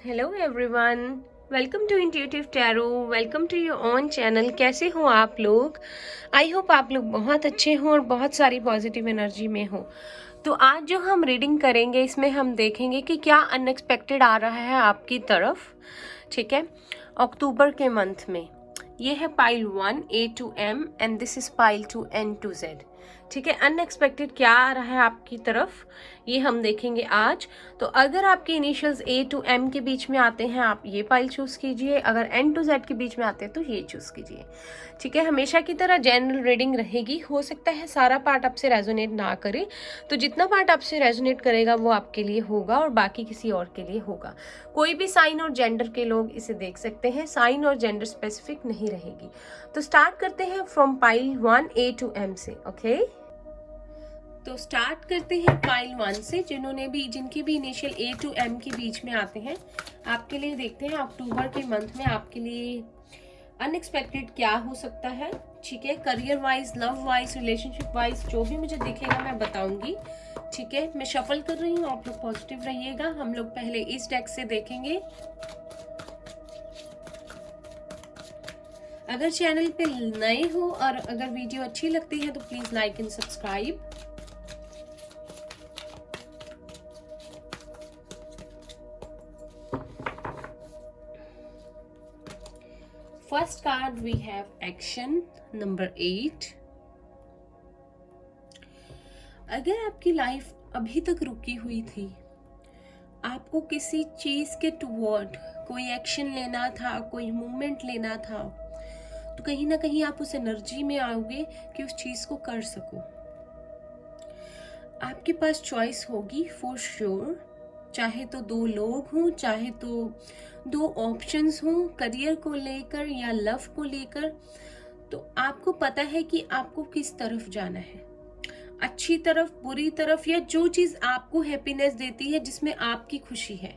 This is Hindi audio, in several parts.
Hello everyone, welcome to intuitive tarot. Welcome to your own channel. कैसे हो आप लोग? आई होप आप लोग बहुत अच्छे हों और बहुत सारी पॉजिटिव एनर्जी में हो। तो आज जो हम रीडिंग करेंगे इसमें हम देखेंगे कि क्या अनएक्सपेक्टेड आ रहा है आपकी तरफ। ठीक है, अक्टूबर के मंथ में ये है pile 1 A to M and this is pile 2 N to Z। ठीक है, अनएक्सपेक्टेड क्या आ रहा है आपकी तरफ ये हम देखेंगे आज। तो अगर आपके इनिशियल्स A to M के बीच में आते हैं आप ये पाइल चूज कीजिए, अगर N to Z के बीच में आते हैं तो ये चूज कीजिए। ठीक है, हमेशा की तरह जनरल रीडिंग रहेगी। हो सकता है सारा पार्ट आपसे रेजोनेट ना करे, तो जितना पार्ट आपसे रेजोनेट करेगा वो आपके लिए होगा और बाकी किसी और के लिए होगा। कोई भी साइन और जेंडर के लोग इसे देख सकते हैं, साइन और जेंडर स्पेसिफिक नहीं रहेगी। तो स्टार्ट करते हैं from pile 1 A to M से। ओके, तो स्टार्ट करते हैं पाइल 1 से। जिनके भी इनिशियल A to M के बीच में आते हैं आपके लिए देखते हैं अक्टूबर के मंथ में आपके लिए अनएक्सपेक्टेड क्या हो सकता है। ठीक है, career wise, love wise, relationship wise जो भी मुझे दिखेगा मैं बताऊंगी। ठीक है, मैं शफल कर रही हूँ, आप लोग पॉजिटिव रहिएगा। हम लोग पहले इस डेक से देखेंगे। अगर चैनल पे नए हो और अगर वीडियो अच्छी लगती है तो please like and subscribe. First card we have action number 8। अगर आपकी लाइफ अभी तक रुकी हुई थी, आपको किसी चीज के टुवर्ड कोई एक्शन लेना था, कोई मूवमेंट लेना था, तो कहीं ना कहीं आप उस एनर्जी में आओगे कि उस चीज को कर सको। आपके पास चॉइस होगी फॉर श्योर, चाहे तो दो लोग हों, चाहे तो दो ऑप्शंस हों, करियर को लेकर या लव को लेकर। तो आपको पता है कि आपको किस तरफ जाना है, अच्छी तरफ, बुरी तरफ, या जो चीज आपको हैप्पीनेस देती है, जिसमें आपकी खुशी है,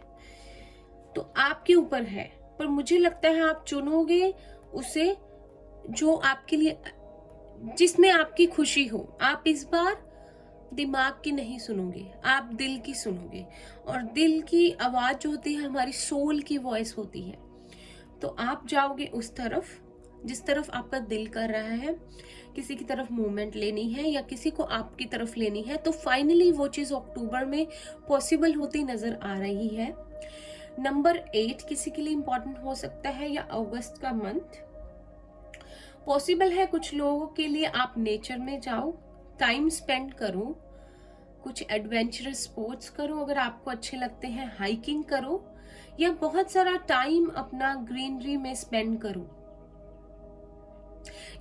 तो आपके ऊपर है। पर मुझे लगता है आप चुनोगे उसे जो आपके लिए, जिसमें आपकी खुशी हो। आप इस बार दिमाग की नहीं सुनोगे, आप दिल की सुनोगे। और दिल की आवाज जो होती है हमारी सोल की वॉइस होती है। तो आप जाओगे उस तरफ जिस तरफ आपका दिल कर रहा है। किसी की तरफ मूवमेंट लेनी है या किसी को आपकी तरफ लेनी है, तो फाइनली वो चीज अक्टूबर में पॉसिबल होती नजर आ रही है। नंबर 8 किसी के लिए इंपॉर्टेंट हो सकता है, या अगस्त का मंथ पॉसिबल है कुछ लोगों के लिए। आप नेचर में जाओ, टाइम स्पेंड करो, कुछ एडवेंचरस स्पोर्ट्स करो, अगर आपको अच्छे लगते हैं हाइकिंग करो, या बहुत सारा टाइम अपना ग्रीनरी में स्पेंड करो।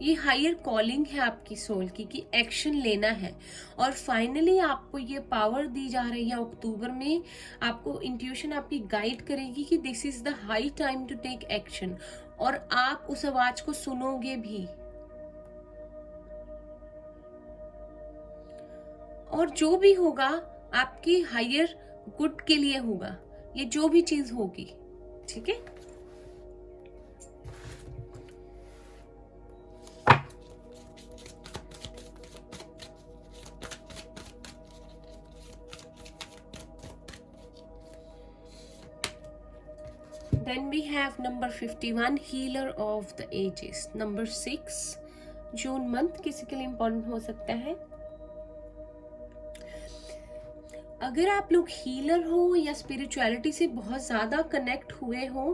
ये हायर कॉलिंग है आपकी सोल की कि एक्शन लेना है। और फाइनली आपको ये पावर दी जा रही है अक्टूबर में। आपको इंट्यूशन आपकी गाइड करेगी कि this is the high time to take action, और आप उस आवाज को सुनोगे भी। और जो भी होगा आपकी हायर गुड के लिए होगा, ये जो भी चीज होगी। ठीक है, then we have number 51 healer of the ages। Number 6 June month किसी के लिए इंपॉर्टेंट हो सकता है। अगर आप लोग हीलर हो या स्पिरिचुअलिटी से बहुत ज्यादा कनेक्ट हुए हो,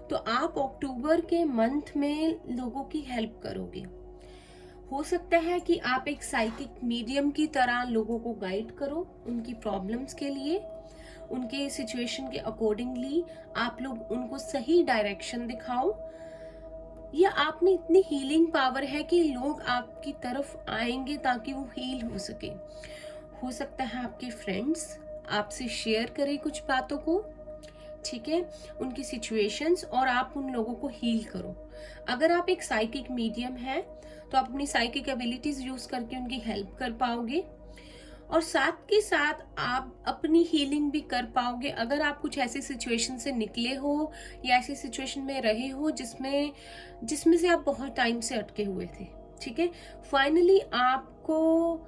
तो आप अक्टूबर के मंथ में लोगों की हेल्प करोगे। हो सकता है कि आप एक साइकिक मीडियम की तरह लोगों को गाइड करो उनकी प्रॉब्लम्स के लिए, उनके सिचुएशन के अकॉर्डिंगली आप लोग उनको सही डायरेक्शन दिखाओ। या आप में इतनी हीलिंग पावर है कि लोग आपकी तरफ आएंगे ताकि वो हील हो सके। हो सकता है आपके फ्रेंड्स आपसे शेयर करें कुछ बातों को, ठीक है, उनकी सिचुएशंस, और आप उन लोगों को हील करो। अगर आप एक साइकिक मीडियम है तो आप अपनी साइकिक एबिलिटीज यूज करके उनकी हेल्प कर पाओगे, और साथ के साथ आप अपनी हीलिंग भी कर पाओगे। अगर आप कुछ ऐसी सिचुएशन से निकले हो या ऐसी सिचुएशन में रहे हो जिसमें से आप बहुत टाइम से अटके हुए थे, ठीक है, फाइनली आपको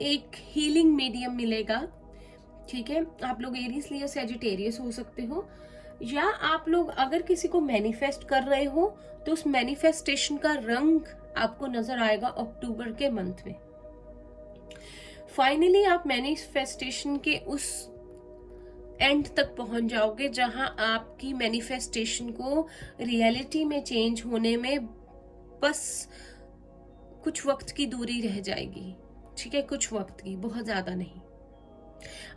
एक हीलिंग मीडियम मिलेगा ठीक है, आप लोग एरीज लियो सेजिटेरियस हो सकते हो, या आप लोग अगर किसी को मैनिफेस्ट कर रहे हो तो उस मैनिफेस्टेशन का रंग आपको नजर आएगा अक्टूबर के मंथ में। फाइनली आप मैनिफेस्टेशन के उस एंड तक पहुंच जाओगे जहां आपकी मैनिफेस्टेशन को रियलिटी में चेंज होने में बस कुछ वक्त की दूरी रह जाएगी। ठीक है, कुछ वक्त की, बहुत ज्यादा नहीं।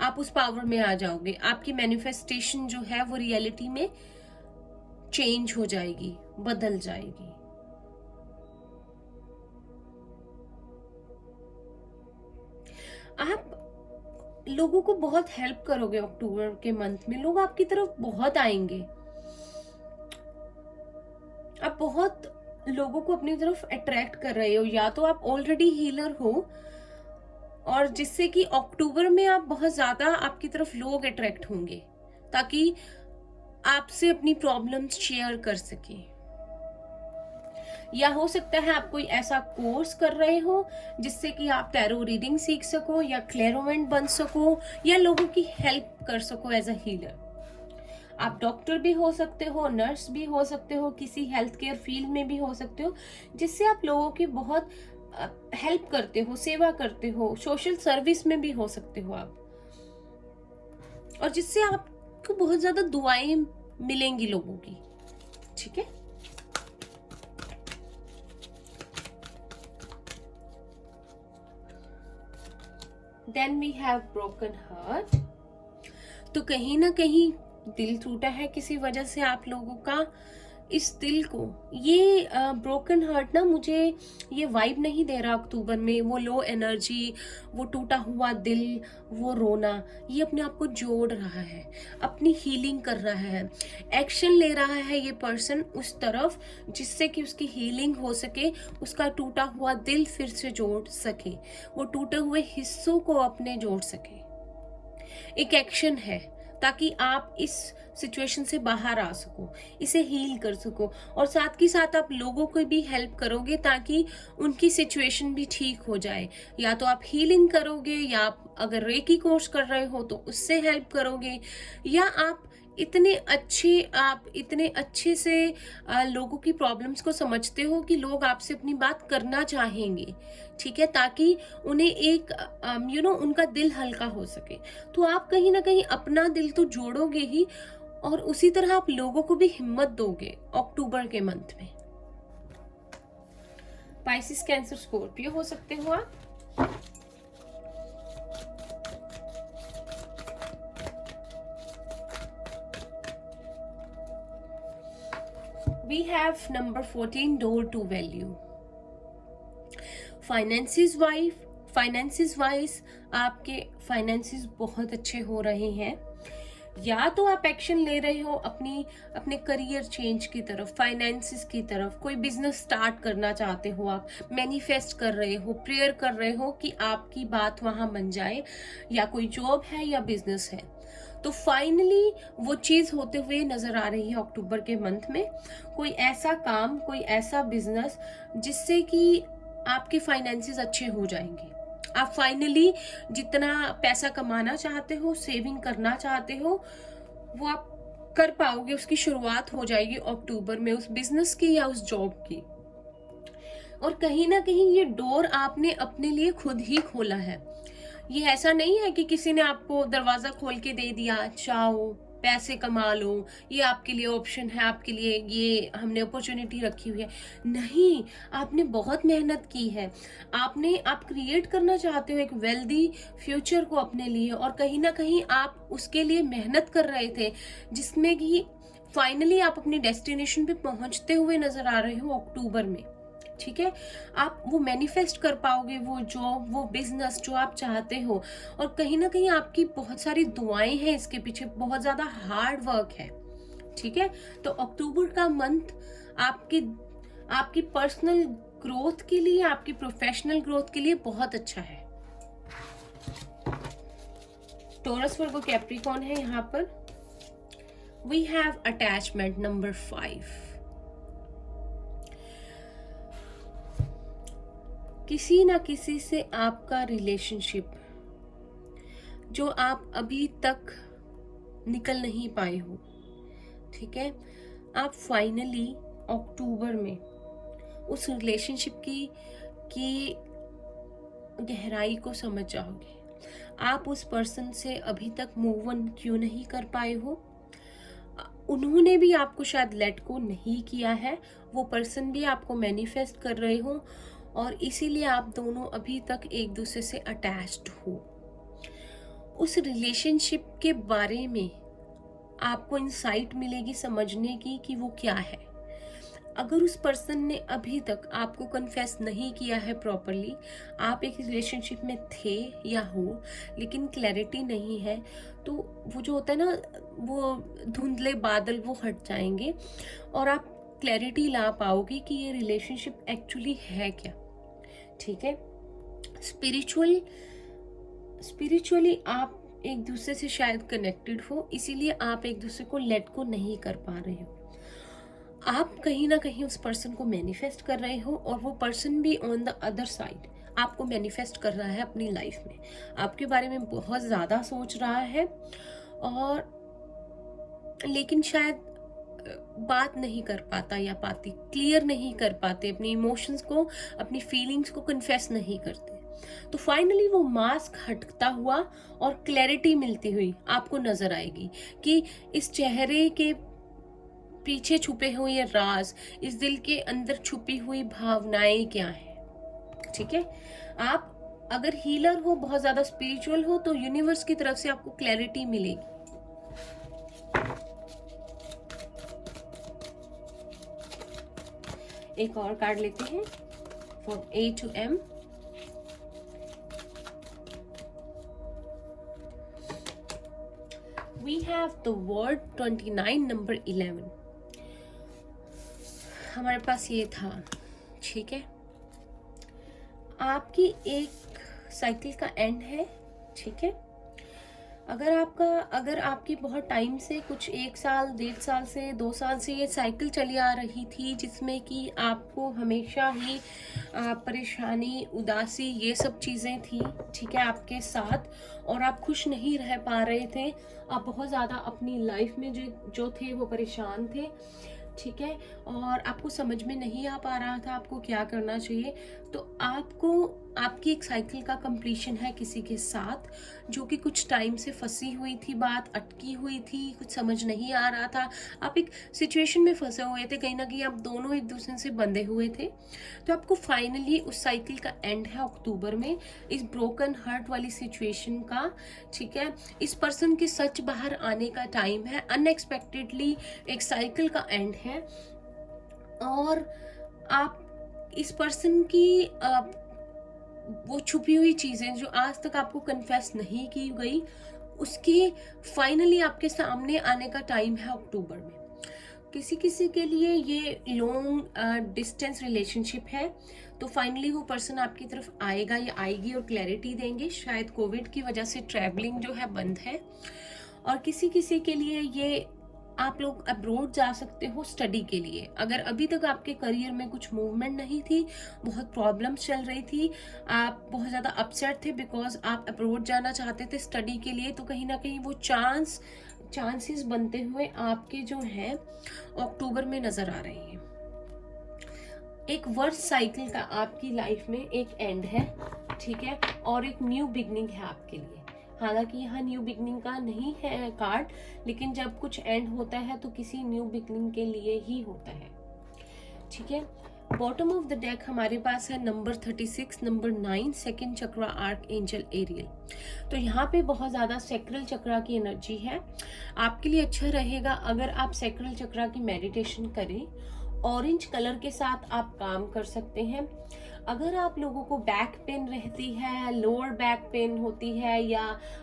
आप उस पावर में आ जाओगे, आपकी मैनिफेस्टेशन जो है वो रियलिटी में चेंज हो जाएगी, बदल जाएगी। आप लोगों को बहुत हेल्प करोगे अक्टूबर के मंथ में, लोग आपकी तरफ बहुत आएंगे, आप बहुत लोगों को अपनी तरफ अट्रैक्ट कर रहे हो, या तो आप ऑलरेडी हीलर हो और जिससे कि अक्टूबर में आप बहुत ज्यादा आपकी तरफ लोग अट्रैक्ट होंगे ताकि आपसे अपनी प्रॉब्लम्स शेयर कर सके। या हो सकता है आप कोई ऐसा कोर्स कर रहे हो जिससे कि आप टैरो रीडिंग सीख सको, या क्लेरोवेंट बन सको, या लोगों की हेल्प कर सको एज अ हीलर। आप डॉक्टर भी हो सकते हो, नर्स भी हो सकते हो, किसी हेल्थ केयर फील्ड में भी हो सकते हो, जिससे आप लोगों की बहुत हेल्प करते हो, सेवा करते हो, सोशल सर्विस में भी हो सकते हो आप, और जिससे आपको बहुत ज्यादा दुआएं मिलेंगी लोगों की। ठीक है, then we have broken heart. तो कहीं ना कहीं दिल टूटा है किसी वजह से आप लोगों का। इस दिल को, ये ब्रोकन हार्ट ना मुझे ये वाइब नहीं दे रहा अक्टूबर में, वो लो एनर्जी, वो टूटा हुआ दिल, वो रोना। ये अपने आप को जोड़ रहा है, अपनी हीलिंग कर रहा है, एक्शन ले रहा है ये पर्सन उस तरफ जिससे कि उसकी हीलिंग हो सके, उसका टूटा हुआ दिल फिर से जोड़ सके, वो टूटे हुए हिस्सों को अपने जोड़ सके। एक एक्शन है ताकि आप इस सिचुएशन से बाहर आ सको, इसे हील कर सको, और साथ ही साथ आप लोगों को भी हेल्प करोगे ताकि उनकी सिचुएशन भी ठीक हो जाए। या तो आप हीलिंग करोगे, या आप अगर रेकी कोर्स कर रहे हो तो उससे हेल्प करोगे, या आप इतने अच्छे से लोगों की प्रॉब्लम्स को समझते हो कि लोग आपसे अपनी बात करना चाहेंगे। ठीक है, ताकि उन्हें एक उनका दिल हल्का हो सके। तो आप कहीं ना कहीं अपना दिल तो जोड़ोगे ही, और उसी तरह आप लोगों को भी हिम्मत दोगे अक्टूबर के मंथ में। पाइसिस, कैंसर, स्कॉर्पियो हो सकते हो आप। We have number 14, door to value. Finances wise आपके फाइनेंसिस बहुत अच्छे हो रहे हैं, या तो आप एक्शन ले रहे हो अपने करियर चेंज की तरफ, फाइनेंसिस की तरफ, कोई बिजनेस स्टार्ट करना चाहते हो, आप मैनिफेस्ट कर रहे हो, प्रेयर कर रहे हो कि आपकी बात वहां बन जाए, या कोई जॉब है या बिजनेस है, तो फाइनली वो चीज होते हुए नजर आ रही है अक्टूबर के मंथ में। कोई ऐसा काम, कोई ऐसा बिजनेस जिससे कि आपके फाइनेंसेस अच्छे हो जाएंगे। आप फाइनली जितना पैसा कमाना चाहते हो, सेविंग करना चाहते हो, वो आप कर पाओगे, उसकी शुरुआत हो जाएगी अक्टूबर में, उस बिजनेस की या उस जॉब की। और कहीं ना कहीं ये डोर आपने अपने लिए खुद ही खोला है। ये ऐसा नहीं है कि किसी ने आपको दरवाजा खोल के दे दिया, चाहो पैसे कमा लो, ये आपके लिए ऑप्शन है, आपके लिए ये हमने अपॉर्चुनिटी रखी हुई है। नहीं, आपने बहुत मेहनत की है, आप क्रिएट करना चाहते हो एक वेल्दी फ्यूचर को अपने लिए, और कहीं ना कहीं आप उसके लिए मेहनत कर रहे थे, जिसमें कि फाइनली आप अपनी डेस्टिनेशन पे पहुंचते हुए नजर आ रहे हो अक्टूबर में। ठीक है, आप वो मैनिफेस्ट कर पाओगे, वो जॉब, वो बिजनेस जो आप चाहते हो, और कहीं ना कहीं आपकी बहुत सारी दुआएं हैं इसके पीछे, बहुत ज्यादा हार्ड वर्क है। ठीक है, तो अक्टूबर का मंथ आपकी पर्सनल ग्रोथ के लिए, आपकी प्रोफेशनल ग्रोथ के लिए बहुत अच्छा है। टॉरस, वर्गो, कैप्रिकॉर्न है यहाँ पर। We have attachment number 5। किसी ना किसी से आपका रिलेशनशिप जो आप अभी तक निकल नहीं पाए हो, ठीक है, आप फाइनली अक्टूबर में उस रिलेशनशिप की गहराई को समझ जाओगे। आप उस पर्सन से अभी तक मूव ऑन क्यों नहीं कर पाए हो? उन्होंने भी आपको शायद लेट को नहीं किया है, वो पर्सन भी आपको मैनिफेस्ट कर रहे हो, और इसीलिए आप दोनों अभी तक एक दूसरे से अटैच्ड हो। उस रिलेशनशिप के बारे में आपको इंसाइट मिलेगी समझने की कि वो क्या है। अगर उस पर्सन ने अभी तक आपको कन्फेस नहीं किया है प्रॉपरली, आप एक रिलेशनशिप में थे या हो लेकिन क्लैरिटी नहीं है, तो वो जो होता है ना, वो धुंधले बादल वो हट जाएंगे और आप क्लैरिटी ला पाओगे कि ये रिलेशनशिप एक्चुअली है क्या। ठीक है, स्पिरिचुअली आप एक दूसरे से शायद कनेक्टेड हो, इसीलिए आप एक दूसरे को लेट को नहीं कर पा रहे हो। आप कहीं ना कहीं उस पर्सन को मैनिफेस्ट कर रहे हो और वो पर्सन भी ऑन द अदर साइड आपको मैनिफेस्ट कर रहा है अपनी लाइफ में, आपके बारे में बहुत ज़्यादा सोच रहा है, और लेकिन शायद बात नहीं कर पाता या पाती, क्लियर नहीं कर पाते अपने इमोशंस को, अपनी फीलिंग्स को कन्फेस नहीं करते। तो फाइनली वो मास्क हटता हुआ और क्लैरिटी मिलती हुई आपको नजर आएगी कि इस चेहरे के पीछे छुपे हुए ये राज, इस दिल के अंदर छुपी हुई भावनाएं क्या है। ठीक है, आप अगर हीलर हो, बहुत ज्यादा स्पिरिचुअल हो, तो यूनिवर्स की तरफ से आपको क्लैरिटी मिलेगी। एक और कार्ड लेते हैं from A to M. We have the word 29 नंबर 11 हमारे पास ये था। ठीक है, आपकी एक साइकिल का एंड है। ठीक है, अगर आपकी बहुत टाइम से, कुछ 1 साल 1.5 साल से 2 साल से ये साइकिल चली आ रही थी जिसमें कि आपको हमेशा ही परेशानी, उदासी, ये सब चीज़ें थी, ठीक है, आपके साथ, और आप खुश नहीं रह पा रहे थे, आप बहुत ज़्यादा अपनी लाइफ में जो थे वो परेशान थे। ठीक है, और आपको समझ में नहीं आ पा रहा था आपको क्या करना चाहिए। तो आपकी एक साइकिल का कंप्लीशन है किसी के साथ, जो कि कुछ टाइम से फंसी हुई थी, बात अटकी हुई थी, कुछ समझ नहीं आ रहा था, आप एक सिचुएशन में फंसे हुए थे, कहीं ना कहीं आप दोनों एक दूसरे से बंधे हुए थे। तो आपको फाइनली उस साइकिल का एंड है अक्टूबर में, इस ब्रोकन हार्ट वाली सिचुएशन का। ठीक है, इस पर्सन के सच बाहर आने का टाइम है, अनएक्सपेक्टेडली एक साइकिल का एंड है, और आप इस पर्सन की वो छुपी हुई चीजें जो आज तक आपको कन्फेस नहीं की गई, उसके फाइनली आपके सामने आने का टाइम है अक्टूबर में। किसी किसी के लिए ये लॉन्ग डिस्टेंस रिलेशनशिप है, तो फाइनली वो पर्सन आपकी तरफ आएगा या आएगी और क्लैरिटी देंगे। शायद कोविड की वजह से ट्रैवलिंग जो है बंद है। और किसी किसी के लिए ये आप लोग अब्रॉड जा सकते हो स्टडी के लिए। अगर अभी तक आपके करियर में कुछ मूवमेंट नहीं थी, बहुत प्रॉब्लम्स चल रही थी, आप बहुत ज़्यादा अपसेट थे बिकॉज आप अब्रॉड जाना चाहते थे स्टडी के लिए, तो कहीं ना कहीं वो चांसेस बनते हुए आपके जो हैं अक्टूबर में नज़र आ रही हैं। एक वर्ष साइकिल का आपकी लाइफ में एक एंड है। ठीक है, और एक न्यू बिगनिंग है आपके लिए। हालांकि यहाँ न्यू बिगनिंग का नहीं है कार्ड, लेकिन जब कुछ एंड होता है तो किसी न्यू बिगनिंग के लिए ही होता है। ठीक है, बॉटम ऑफ द डेक हमारे पास है नंबर 36, नंबर 9, सेकंड चक्रा, आर्क एंजल एरियल। तो यहाँ पे बहुत ज़्यादा सैक्रल चक्रा की एनर्जी है। आपके लिए अच्छा रहेगा अगर आप सैक्रल चक्रा की मेडिटेशन करें। ऑरेंज कलर के साथ आप काम कर सकते हैं। अगर आप लोगों को बैक पेन रहती है, लोअर बैक पेन होती है, या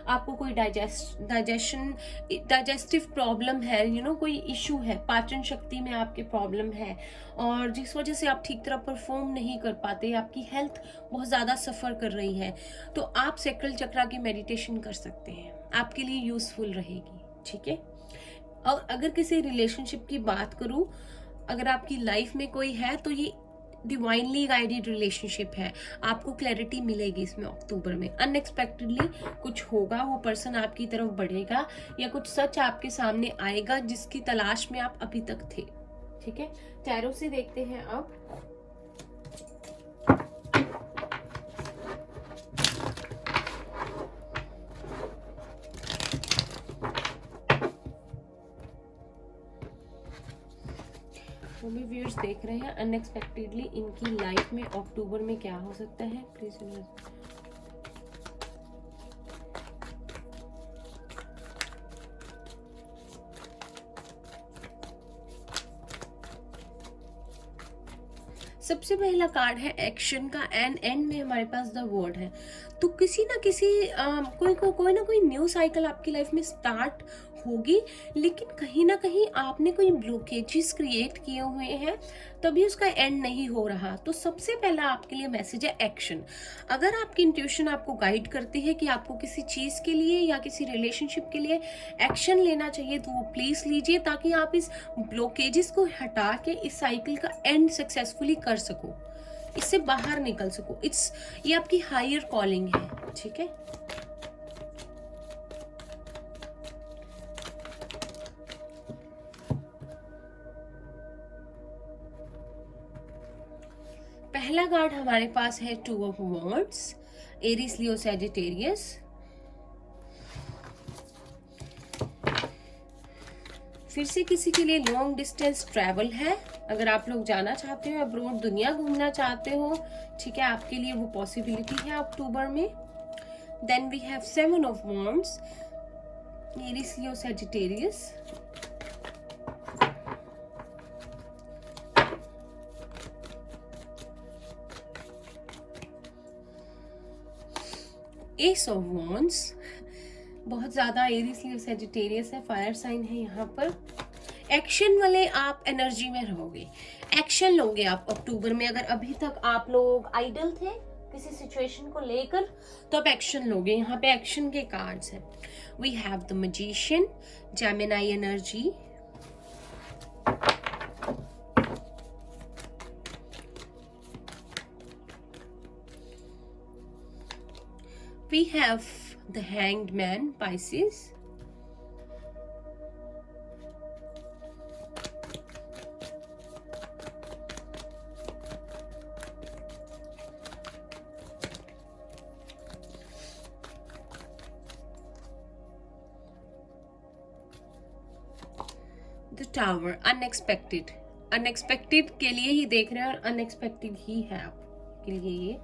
आपको कोई डाइजेस्टिव प्रॉब्लम है, कोई इशू है, पाचन शक्ति में आपके प्रॉब्लम है, और जिस वजह से आप ठीक तरह परफॉर्म नहीं कर पाते, आपकी हेल्थ बहुत ज़्यादा सफ़र कर रही है, तो आप सैक्रल चक्रा की मेडिटेशन कर सकते हैं, आपके लिए यूज़फुल रहेगी। ठीक है, और अगर किसी रिलेशनशिप की बात करूँ, अगर आपकी लाइफ में कोई है, तो ये डिवाइनली गाइडेड रिलेशनशिप है, आपको क्लैरिटी मिलेगी इसमें अक्टूबर में। अनएक्सपेक्टेडली कुछ होगा, वो पर्सन आपकी तरफ बढ़ेगा या कुछ सच आपके सामने आएगा जिसकी तलाश में आप अभी तक थे। ठीक है, टैरो से देखते हैं अब। वो भी व्यूअर्स देख रहे हैं अनएक्सपेक्टेडली इनकी लाइफ में अक्टूबर में क्या हो सकता है। प्लीज सबसे पहला कार्ड है एक्शन का, एंड एंड में हमारे पास द वर्ड है। तो किसी ना किसी कोई ना कोई न्यू साइकिल आपकी लाइफ में स्टार्ट होगी, लेकिन कहीं ना कहीं आपने कोई ब्लॉकेजेस क्रिएट किए हुए हैं, तभी उसका एंड नहीं हो रहा। तो सबसे पहला आपके लिए मैसेज है एक्शन। अगर आपकी इंट्यूशन आपको गाइड करती है कि आपको किसी चीज के लिए या किसी रिलेशनशिप के लिए एक्शन लेना चाहिए, तो वो प्लीज लीजिए, ताकि आप इस ब्लॉकेजेस को हटा के इस साइकिल का एंड सक्सेसफुली कर सको, इससे बाहर निकल सको। ये आपकी हायर कॉलिंग है। ठीक है, पहला कार्ड हमारे पास है two of wands, Aries, Leo, Sagittarius. फिर से किसी के लिए लॉन्ग डिस्टेंस ट्रैवल है। अगर आप लोग जाना चाहते हो, अब्रॉड दुनिया घूमना चाहते हो, ठीक है, आपके लिए वो पॉसिबिलिटी है अक्टूबर में। Then we have seven of wands, Aries, Leo, Sagittarius. Ace of wands, बहुत ज्यादा एरीज, लियो, सैजिटेरियस है, फायर साइन है यहाँ पर। एक्शन वाले आप एनर्जी में रहोगे, एक्शन लोगे आप अक्टूबर में। अगर अभी तक आप लोग आइडल थे किसी सिचुएशन को लेकर, तो आप एक्शन लोगे। यहाँ पे एक्शन के कार्ड्स हैं। We have the magician, Gemini energy, we have the hanged man, Pisces, the tower, unexpected। Unexpected के लिए ही देख रहे हैं और अनएक्सपेक्टेड ही है आपके लिए ये।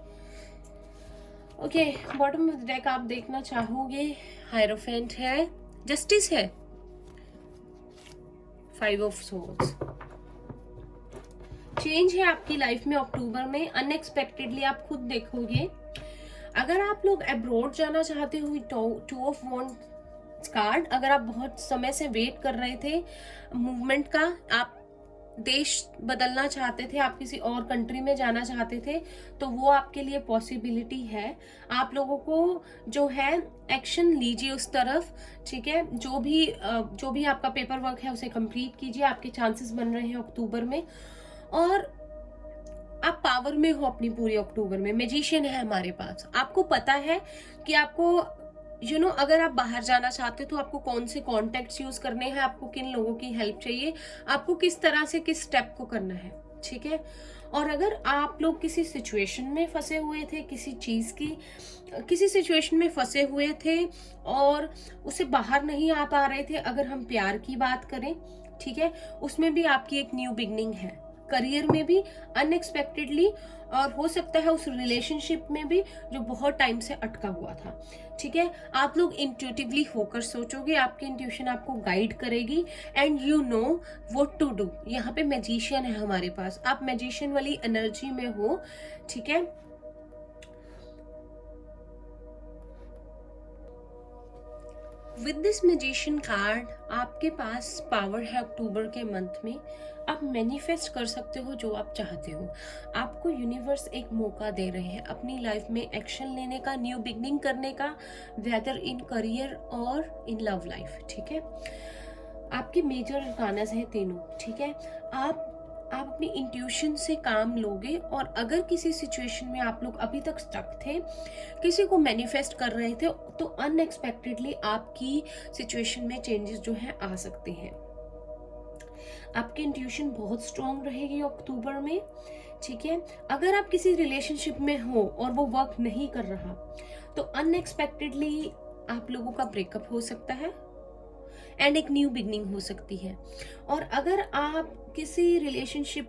Okay, bottom of the deck आप देखना चाहोगे, हायरोफेंट है, जस्टिस है, फाइव ऑफ सोर्ड्स। चेंज है आपकी लाइफ में अक्टूबर में, अनएक्सपेक्टेडली आप खुद देखोगे। अगर आप लोग अब्रॉड जाना चाहते हो, टू ऑफ वॉन्ड्स कार्ड, अगर आप बहुत समय से वेट कर रहे थे मूवमेंट का, आप देश बदलना चाहते थे, आप किसी और कंट्री में जाना चाहते थे, तो वो आपके लिए पॉसिबिलिटी है। आप लोगों को जो है एक्शन लीजिए उस तरफ। ठीक है, जो भी आपका पेपर वर्क है उसे कंप्लीट कीजिए, आपके चांसेस बन रहे हैं अक्टूबर में। और आप पावर में हो अपनी पूरी अक्टूबर में। मैजिशियन है हमारे पास, आपको पता है कि आपको अगर आप बाहर जाना चाहते हो तो आपको कौन से कॉन्टेक्ट्स यूज करने हैं, आपको किन लोगों की हेल्प चाहिए, आपको किस तरह से किस स्टेप को करना है। ठीक है, और अगर आप लोग किसी सिचुएशन में फंसे हुए थे, किसी सिचुएशन में फंसे हुए थे और उससे बाहर नहीं आ पा रहे थे, अगर हम प्यार की बात करें, ठीक है, उसमें भी आपकी एक न्यू बिगनिंग है। करियर में भी अनएक्सपेक्टेडली, और हो सकता है उस रिलेशनशिप में भी जो बहुत टाइम से अटका हुआ था। ठीक है, आप लोग इंट्यूटिवली होकर सोचोगे, आपकी इंट्यूशन आपको गाइड करेगी, and you know what to do. यहाँ पे मैजिशियन है हमारे पास, आप मैजिशियन वाली एनर्जी में हो। ठीक है, विद दिस मैजिशियन कार्ड आपके पास पावर है अक्टूबर के मंथ में। आप मैनिफेस्ट कर सकते हो जो आप चाहते हो। आपको यूनिवर्स एक मौका दे रहे हैं अपनी लाइफ में एक्शन लेने का, न्यू बिगनिंग करने का, वेदर इन करियर और इन लव लाइफ। ठीक है, आपके मेजर अर्कानास हैं तीनों। ठीक है, आप आप अपनी इंट्यूशन से काम लोगे। और अगर किसी सिचुएशन में आप लोग अभी तक स्टक थे, किसी को मैनिफेस्ट कर रहे थे, तो अनएक्सपेक्टेडली आपकी सिचुएशन में चेंजेस जो है आ सकते हैं। आपकी इंट्यूशन बहुत स्ट्रांग रहेगी अक्टूबर में, ठीक है। अगर आप किसी रिलेशनशिप में हो और वो वर्क नहीं कर रहा, तो अनएक्सपेक्टेडली आप लोगों का ब्रेकअप हो सकता है एंड एक न्यू बिगनिंग हो सकती है। और अगर आप किसी रिलेशनशिप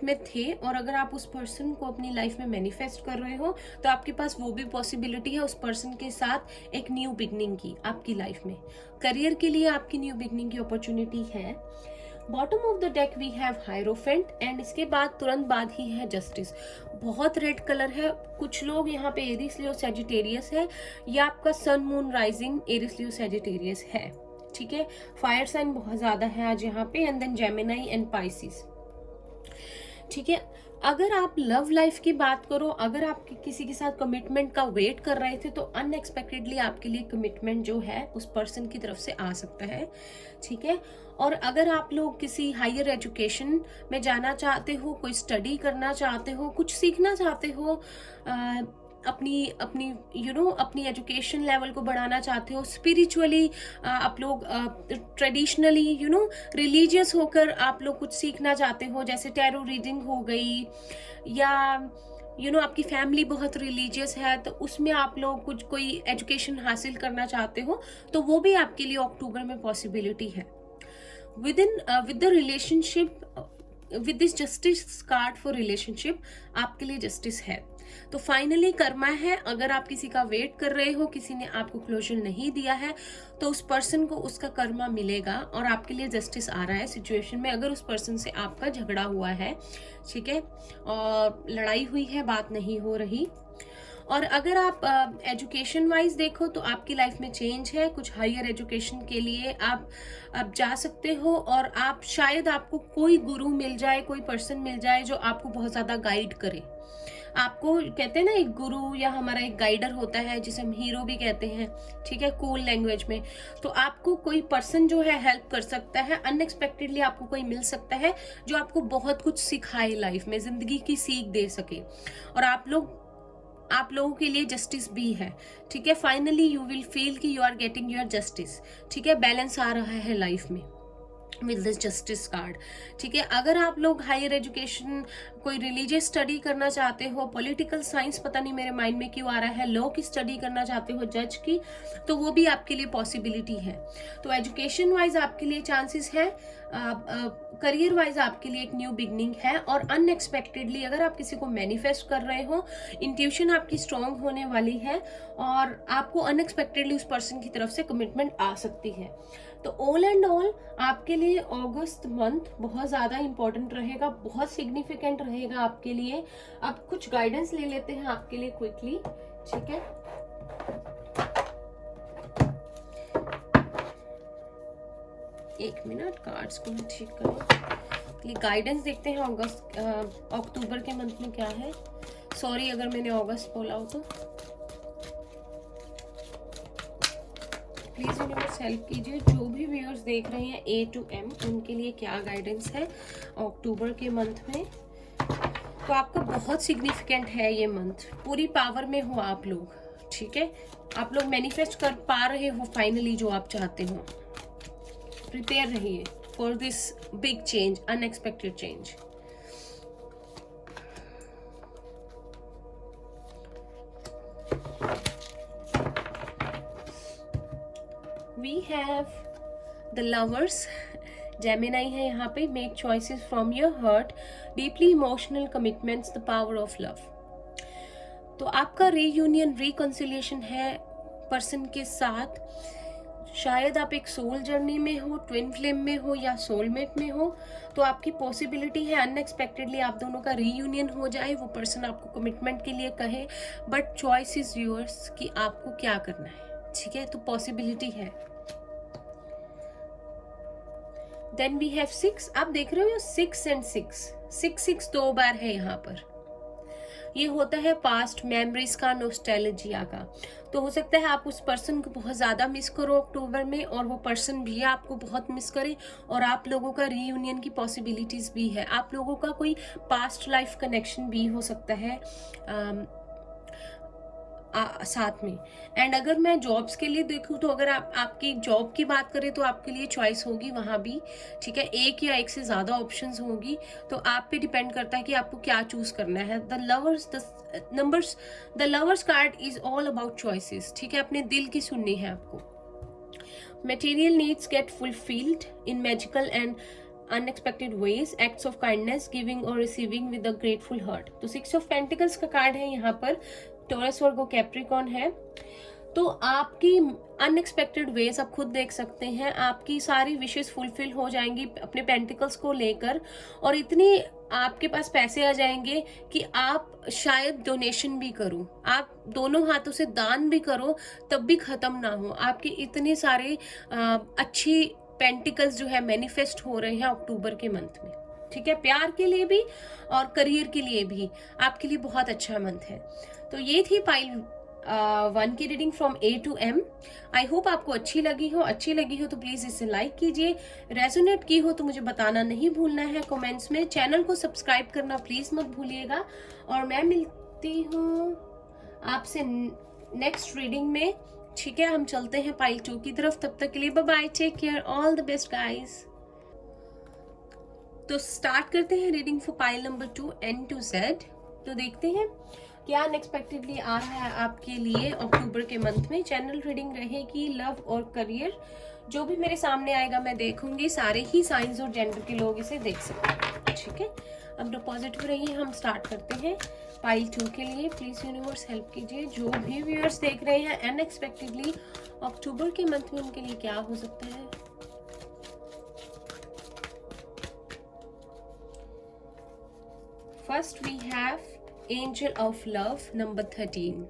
में थे और अगर आप उस पर्सन को अपनी लाइफ में मैनिफेस्ट कर रहे हो, तो आपके पास वो भी पॉसिबिलिटी है उस पर्सन के साथ एक न्यू बिगनिंग की आपकी लाइफ में। करियर के लिए आपकी न्यू बिगनिंग की अपॉर्चुनिटी है। Bottom of the deck we have hierophant and इसके बाद तुरंत बाद ही है जस्टिस। बहुत रेड कलर है। कुछ लोग यहाँ पे एरिस लियो सैजिटेरियस है, या आपका sun moon rising Aries Leo Sagittarius है, ठीक है। फायर साइन बहुत ज्यादा है आज यहाँ पे, and then Gemini and Pisces, ठीक है। अगर आप लव लाइफ की बात करो, अगर आप किसी के साथ कमिटमेंट का वेट कर रहे थे, तो अनएक्सपेक्टेडली आपके लिए कमिटमेंट जो है उस पर्सन की तरफ से आ सकता है, ठीक है। और अगर आप लोग किसी हायर एजुकेशन में जाना चाहते हो, कोई स्टडी करना चाहते हो, कुछ सीखना चाहते हो, अपनी एजुकेशन लेवल को बढ़ाना चाहते हो, स्पिरिचुअली आप लोग ट्रेडिशनली रिलीजियस होकर आप लोग कुछ सीखना चाहते हो, जैसे टैरो रीडिंग हो गई, या आपकी फैमिली बहुत रिलीजियस है, तो उसमें आप लोग कुछ कोई एजुकेशन हासिल करना चाहते हो, तो वो भी आपके लिए अक्टूबर में पॉसिबिलिटी है। With the relationship, with this justice card for relationship, आपके लिए जस्टिस है। तो फाइनली कर्मा है। अगर आप किसी का वेट कर रहे हो, किसी ने आपको क्लोजर नहीं दिया है, तो उस पर्सन को उसका कर्मा मिलेगा और आपके लिए जस्टिस आ रहा है सिचुएशन में। अगर उस पर्सन से आपका झगड़ा हुआ है, ठीक है, और लड़ाई हुई है, बात नहीं हो रही। और अगर आप एजुकेशन वाइज देखो, तो आपकी लाइफ में चेंज है। कुछ हायर एजुकेशन के लिए आप जा सकते हो, और आप शायद आपको कोई गुरु मिल जाए, कोई पर्सन मिल जाए जो आपको बहुत ज्यादा गाइड करे। आपको कहते हैं ना, एक गुरु या हमारा एक गाइडर होता है जिसे हम हीरो भी कहते हैं, ठीक है, कूल लैंग्वेज में। तो आपको कोई पर्सन जो है हेल्प कर सकता है, अनएक्सपेक्टेडली आपको कोई मिल सकता है जो आपको बहुत कुछ सिखाए, लाइफ में जिंदगी की सीख दे सके। और आप लोगों के लिए जस्टिस भी है, ठीक है। फाइनली यू विल फील कि you are getting your justice, ठीक है। बैलेंस आ रहा है लाइफ में विद दिस जस्टिस कार्ड, ठीक है। अगर आप लोग हायर एजुकेशन, कोई रिलीजियस स्टडी करना चाहते हो, पॉलिटिकल साइंस, पता नहीं मेरे माइंड में क्यों आ रहा है, लॉ की स्टडी करना चाहते हो, जज की, तो वो भी आपके लिए पॉसिबिलिटी है। तो एजुकेशन वाइज आपके लिए चांसेस है, करियर वाइज आपके लिए एक न्यू बिगनिंग है। और अनएक्सपेक्टेडली अगर आप किसी को मैनिफेस्ट कर रहे हो, इंट्यूशन आपकी स्ट्रांग होने वाली है और आपको अनएक्सपेक्टेडली उस पर्सन की तरफ से कमिटमेंट आ सकती है। तो ऑल एंड ऑल आपके लिए अगस्त मंथ बहुत ज़्यादा इंपॉर्टेंट रहेगा, बहुत सिग्निफिकेंट रहेगा आपके लिए। अब कुछ गाइडेंस ले लेते हैं आपके लिए क्विकली, ठीक है। एक मिनट, कार्ड्स को मैं ठीक करूँ। गाइडेंस देखते हैं अक्टूबर के मंथ में क्या है। सॉरी अगर मैंने अगस्त बोला हो तो प्लीज यूनिवर्स हेल्प कीजिए। जो भी व्यूअर्स देख रहे हैं A to M, उनके लिए क्या गाइडेंस है अक्टूबर के मंथ में। तो आपका बहुत सिग्निफिकेंट है ये मंथ, पूरी पावर में हो आप लोग, ठीक है। आप लोग मैनिफेस्ट कर पा रहे हो फाइनली जो आप चाहते हो। प्रिपेयर रहिए for this big change, unexpected change. We have the lovers, Gemini है यहाँ पे। Make choices from your heart, deeply emotional commitments, the power of love। तो आपका रीयूनियन, रिकंसिलिएशन है पर्सन के साथ। शायद आप एक सोल जर्नी में हो, ट्विन फ्लेम में हो, या सोलमेट में हो, तो आपकी पॉसिबिलिटी है अनएक्सपेक्टेडली आप दोनों का रीयूनियन हो जाए, वो पर्सन आपको कमिटमेंट के लिए कहे, बट चॉइस इज योर्स कि आपको क्या करना है, ठीक है। तो पॉसिबिलिटी है। Then we have 6। आप देख रहे हो 6 and 6, 6 6 2 बार है यहाँ पर, ये होता है पास्ट मेमोरीज का, नॉस्टैल्जिया का। तो हो सकता है आप उस पर्सन को बहुत ज़्यादा मिस करो अक्टूबर में, और वो पर्सन भी आपको बहुत मिस करे, और आप लोगों का रीयूनियन की पॉसिबिलिटीज़ भी है। आप लोगों का कोई पास्ट लाइफ कनेक्शन भी हो सकता है साथ में। एंड अगर मैं जॉब्स के लिए देखूँ तो अगर आपकी जॉब की बात करें तो आपके लिए चॉइस होगी वहाँ भी, ठीक है, एक या एक से ज़्यादा ऑप्शंस होगी। तो आप पे डिपेंड करता है कि आपको क्या चूज़ करना है। The lovers card is all about choices, ठीक है, अपने दिल की सुननी है आपको। Material needs get fulfilled in magical and unexpected ways, acts of kindness, giving or receiving with a grateful heart। तो 6 ऑफ पेंटिकल्स का कार्ड है यहाँ पर, टॉरस वर्गो कैप्रिकॉन है। तो आपकी अनएक्सपेक्टेड वेज आप खुद देख सकते हैं, आपकी सारी विशेस फुलफिल हो जाएंगी अपने पेंटिकल्स को लेकर, और इतनी आपके पास पैसे आ जाएंगे कि आप शायद डोनेशन भी करो, आप दोनों हाथों से दान भी करो तब भी खत्म ना हो। आपके इतने सारे अच्छी पेंटिकल्स जो है मैनिफेस्ट हो रहे हैं अक्टूबर के मंथ में, ठीक है। प्यार के लिए भी और करियर के लिए भी आपके लिए बहुत अच्छा मंथ है। तो ये थी पाइल 1 की reading from A to M। I hope आपको अच्छी लगी हो तो प्लीज इसे लाइक कीजिए, रेजोनेट की हो तो मुझे बताना नहीं भूलना है कमेंट्स में। चैनल को सब्सक्राइब करना प्लीज मत भूलिएगा, और मैं मिलती हूँ आपसे नेक्स्ट रीडिंग में, ठीक है। हम चलते हैं पाइल 2 की तरफ, तब तक के लिए bye bye, take care, all the best guys. तो स्टार्ट करते हैं reading for pile number 2 N to Z। तो देखते हैं क्या अनएक्सपेक्टेडली आ रहा है आपके लिए अक्टूबर के मंथ में। जनरल रीडिंग रहेगी लव और करियर, जो भी मेरे सामने आएगा मैं देखूंगी, सारे ही साइंस और जेंडर के लोग इसे देख सकते हैं, ठीक है। अब पॉजिटिव रहिए, हम स्टार्ट करते हैं पाइल 2 के लिए। प्लीज यूनिवर्स हेल्प कीजिए, जो भी व्यूअर्स देख रहे हैं अनएक्सपेक्टेडली अक्टूबर के मंथ में उनके लिए क्या हो सकता है। First we have angel of love number 13।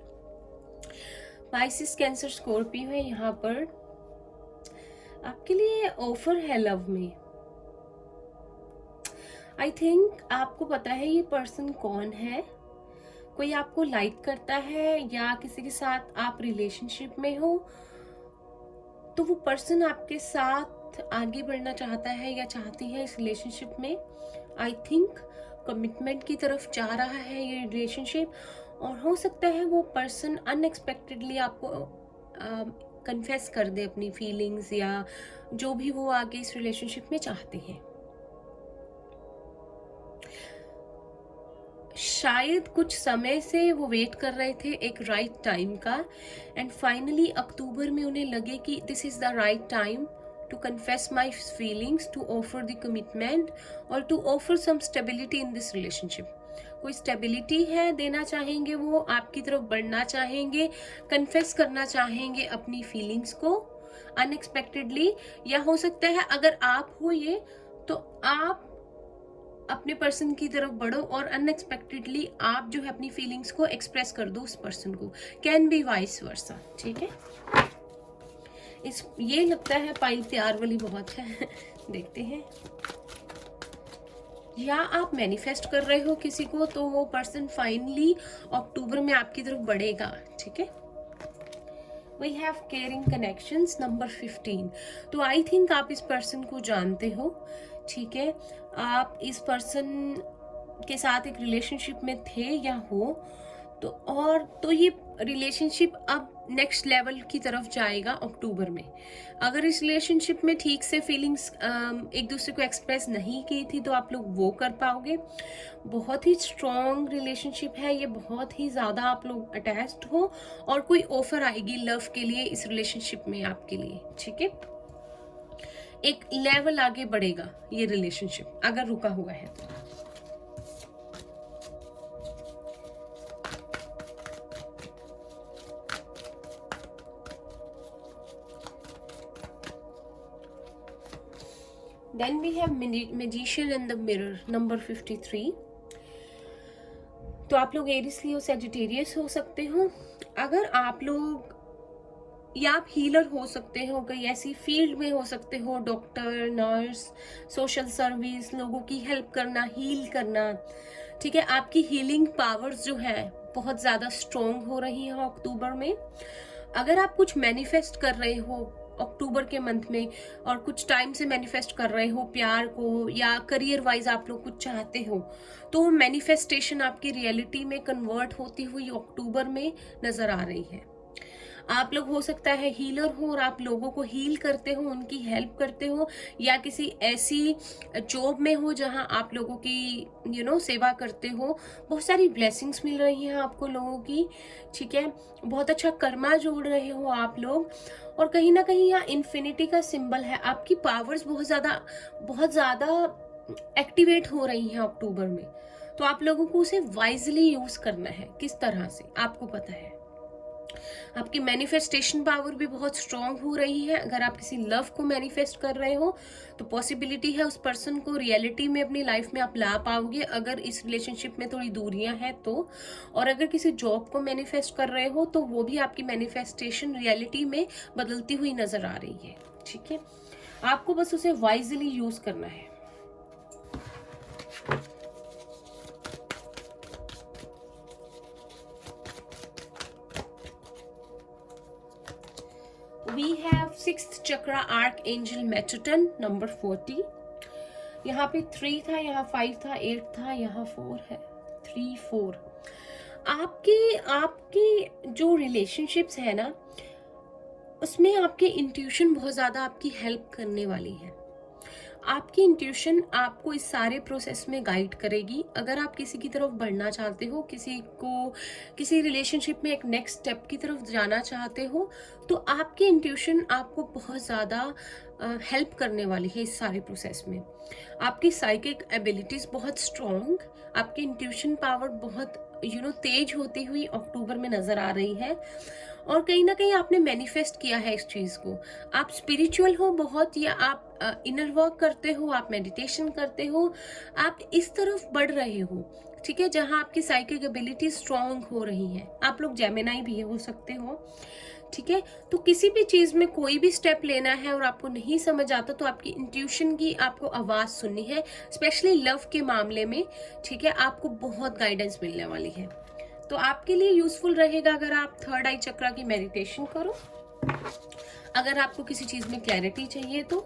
Pisces, Cancer, Scorpio है यहाँ पर। आपके लिए ऑफर है लव में। आई थिंक आपको पता है ये पर्सन कौन है। कोई आपको लाइक करता है या किसी के साथ आप रिलेशनशिप में हो, तो वो पर्सन आपके साथ आगे बढ़ना चाहता है या चाहती है इस रिलेशनशिप में। आई थिंक कमिटमेंट की तरफ जा रहा है ये रिलेशनशिप, और हो सकता है वो पर्सन अनएक्सपेक्टेडली आपको कन्फेस कर दे अपनी फीलिंग्स, या जो भी वो आगे इस रिलेशनशिप में चाहते हैं। शायद कुछ समय से वो वेट कर रहे थे एक राइट टाइम का, एंड फाइनली अक्टूबर में उन्हें लगे कि this is the right time to confess my feelings, to offer the commitment, और to offer some stability in this relationship। कोई स्टेबिलिटी है देना चाहेंगे, वो आपकी तरफ बढ़ना चाहेंगे, कन्फेस करना चाहेंगे अपनी फीलिंग्स को अनएक्सपेक्टेडली। या हो सकता है अगर आप हो ये, तो आप अपने पर्सन की तरफ बढ़ो और अनएक्सपेक्टेडली आप जो है अपनी फीलिंग्स को एक्सप्रेस कर दो उस पर्सन को। कैन बी वाइस वर्सा, ठीक है। ये लगता है पाइल प्यार वाली बहुत है। देखते हैं, या आप मैनिफेस्ट कर रहे हो किसी को, तो वो पर्सन फाइनली अक्टूबर में आपकी तरफ बढ़ेगा, ठीक है। We have caring connections number 15। तो आई थिंक आप इस पर्सन को जानते हो, ठीक है। आप इस पर्सन के साथ एक रिलेशनशिप में थे या हो, तो ये रिलेशनशिप अब नेक्स्ट लेवल की तरफ जाएगा अक्टूबर में। अगर इस रिलेशनशिप में ठीक से फीलिंग्स एक दूसरे को एक्सप्रेस नहीं की थी, तो आप लोग वो कर पाओगे। बहुत ही स्ट्रॉन्ग रिलेशनशिप है ये, बहुत ही ज़्यादा आप लोग अटैच्ड हो, और कोई ऑफर आएगी लव के लिए इस रिलेशनशिप में आपके लिए, ठीक है। एक लेवल आगे बढ़ेगा ये रिलेशनशिप अगर रुका हुआ है तो। Then we have Magician and the Mirror number 53। तो आप लोग एरिस, लियो, सैजिटेरियस हो सकते हो। अगर आप लोग, या आप हीलर हो सकते हो, कोई ऐसी फील्ड में हो सकते हो, डॉक्टर, नर्स, सोशल सर्विस, लोगों की हेल्प करना, हील करना, ठीक है, आपकी हीलिंग पावर्स जो है बहुत ज्यादा स्ट्रोंग हो रही है अक्टूबर में। अगर आप कुछ मैनिफेस्ट कर रहे हो अक्टूबर के मंथ में और कुछ टाइम से मैनिफेस्ट कर रहे हो प्यार को या करियर वाइज आप लोग कुछ चाहते हो, तो मैनिफेस्टेशन आपकी रियलिटी में कन्वर्ट होती हुई अक्टूबर में नजर आ रही है। आप लोग हो सकता है हीलर हो और आप लोगों को हील करते हो, उनकी हेल्प करते हो, या किसी ऐसी जॉब में हो जहां आप लोगों की सेवा करते हो। बहुत सारी ब्लेसिंग्स मिल रही हैं आपको लोगों की, ठीक है, बहुत अच्छा कर्मा जोड़ रहे हो आप लोग। और कहीं ना कहीं यहाँ इन्फिनिटी का सिंबल है, आपकी पावर्स बहुत ज्यादा एक्टिवेट हो रही हैं अक्टूबर में। तो आप लोगों को उसे वाइजली यूज करना है। किस तरह से आपको पता है, आपकी मैनिफेस्टेशन पावर भी बहुत स्ट्रांग हो रही है। अगर आप किसी लव को मैनिफेस्ट कर रहे हो तो पॉसिबिलिटी है उस पर्सन को रियलिटी में अपनी लाइफ में आप ला पाओगे, अगर इस रिलेशनशिप में थोड़ी दूरियां हैं तो। और अगर किसी जॉब को मैनिफेस्ट कर रहे हो तो वो भी आपकी मैनिफेस्टेशन रियलिटी में बदलती हुई नजर आ रही है, ठीक है। आपको बस उसे वाइजली यूज करना है। We have 6th chakra archangel Metatron number 40। यहाँ पे 3 था, यहाँ 5 था, 8 था, यहाँ 4 है। 3 4 आपकी जो रिलेशनशिप्स है ना, उसमें आपके इंट्यूशन बहुत ज्यादा आपकी हेल्प करने वाली है। आपकी इंट्यूशन आपको इस सारे प्रोसेस में गाइड करेगी। अगर आप किसी की तरफ बढ़ना चाहते हो, किसी रिलेशनशिप में एक नेक्स्ट स्टेप की तरफ जाना चाहते हो, तो आपकी इंट्यूशन आपको बहुत ज़्यादा हेल्प करने वाली है इस सारे प्रोसेस में। आपकी साइकिक एबिलिटीज बहुत स्ट्रॉन्ग, आपकी इंट्यूशन पावर बहुत तेज होती हुई अक्टूबर में नजर आ रही है। और कहीं ना कहीं आपने मैनिफेस्ट किया है इस चीज को। आप स्पिरिचुअल हो बहुत, या आप इनर वर्क करते हो, आप मेडिटेशन करते हो, आप इस तरफ बढ़ रहे हो, ठीक है, जहां आपकी साइकिक एबिलिटी स्ट्रांग हो रही है। आप लोग जेमिनाई भी हो सकते हो, ठीक है। तो किसी भी चीज में कोई भी स्टेप लेना है और आपको नहीं समझ आता तो आपकी इंट्यूशन की आपको आवाज सुननी है, स्पेशली लव के मामले में, ठीक है। आपको बहुत गाइडेंस मिलने वाली है। तो आपके लिए यूजफुल रहेगा अगर आप थर्ड आई चक्रा की मेडिटेशन करो। अगर आपको किसी चीज में क्लैरिटी चाहिए तो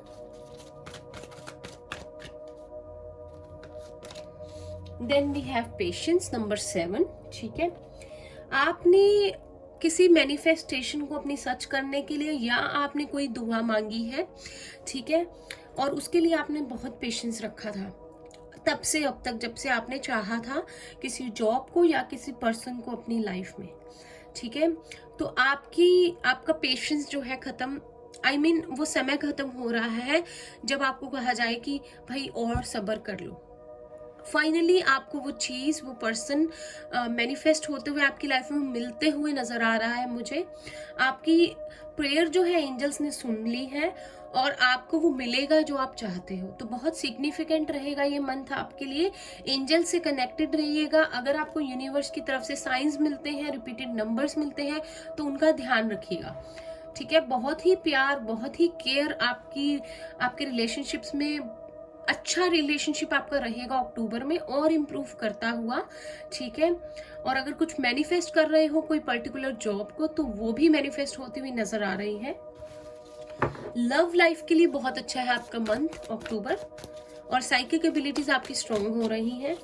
then we have patience number 7, ठीक है। आपने किसी मैनिफेस्टेशन को अपनी सच करने के लिए, या आपने कोई दुआ मांगी है, ठीक है, और उसके लिए आपने बहुत पेशेंस रखा था तब से अब तक, जब से आपने चाहा था किसी जॉब को या किसी पर्सन को अपनी लाइफ में, ठीक है। तो आपका पेशेंस जो है खत्म, वो समय खत्म हो रहा है जब आपको कहा जाए कि भाई और सब्र कर लो। फाइनली आपको वो चीज, वो पर्सन मैनिफेस्ट होते हुए आपकी लाइफ में मिलते हुए नजर आ रहा है मुझे। आपकी प्रेयर जो है एंजल्स ने सुन ली है और आपको वो मिलेगा जो आप चाहते हो। तो बहुत सिग्निफिकेंट रहेगा ये मंथ आपके लिए। एंजल से कनेक्टेड रहिएगा। अगर आपको यूनिवर्स की तरफ से साइंस मिलते हैं, रिपीटेड नंबर्स मिलते हैं, तो उनका ध्यान रखिएगा, ठीक है। बहुत ही प्यार, बहुत ही केयर आपके रिलेशनशिप्स में, अच्छा रिलेशनशिप आपका रहेगा अक्टूबर में और इम्प्रूव करता हुआ, ठीक है। और अगर कुछ मैनिफेस्ट कर रहे हो कोई पर्टिकुलर जॉब को, तो वो भी मैनिफेस्ट होती हुई नजर आ रही है। लव लाइफ के लिए बहुत अच्छा है आपका मंथ अक्टूबर, और साइकिक एबिलिटीज आपकी स्ट्रॉन्ग हो रही हैं।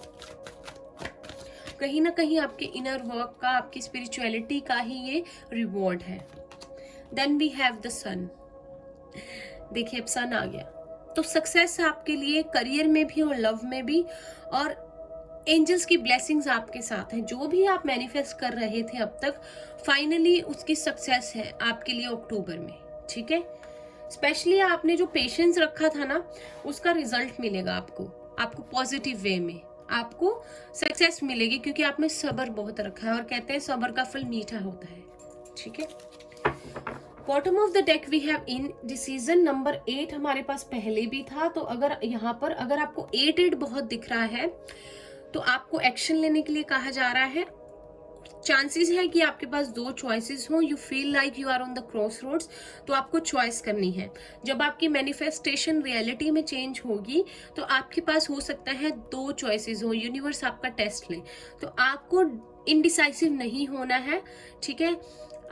कहीं ना कहीं आपके इनर वर्क का, आपकी स्पिरिचुअलिटी का ही ये रिवॉर्ड है। देन वी हैव द सन। देखिए अब सन आ गया, तो सक्सेस आपके लिए करियर में भी और लव में भी, और एंजल्स की ब्लेसिंग्स आपके साथ हैं। जो भी आप मैनिफेस्ट कर रहे थे अब तक, फाइनली उसकी सक्सेस है आपके लिए अक्टूबर में, ठीक है। स्पेशली आपने जो पेशेंस रखा था ना, उसका रिजल्ट मिलेगा आपको पॉजिटिव वे में आपको सक्सेस मिलेगी, क्योंकि आपने सब्र बहुत रखा है, और कहते हैं सब्र का फल मीठा होता है, ठीक है। Bottom of the deck we have indecision number 8 हमारे पास पहले भी था। तो अगर यहाँ पर अगर आपको 8 बहुत दिख रहा है तो आपको एक्शन लेने के लिए कहा जा रहा है। चांसेस है कि आपके पास दो चॉइसेस हो, you feel like you are on the crossroads, तो आपको चॉइस करनी है। जब आपकी मैनिफेस्टेशन रियलिटी में चेंज होगी तो आपके पास हो सकता है दो चॉइसेस हो, यूनिवर्स आपका टेस्ट ले। तो आपको इनडिसाइसिव नहीं होना है, ठीक है।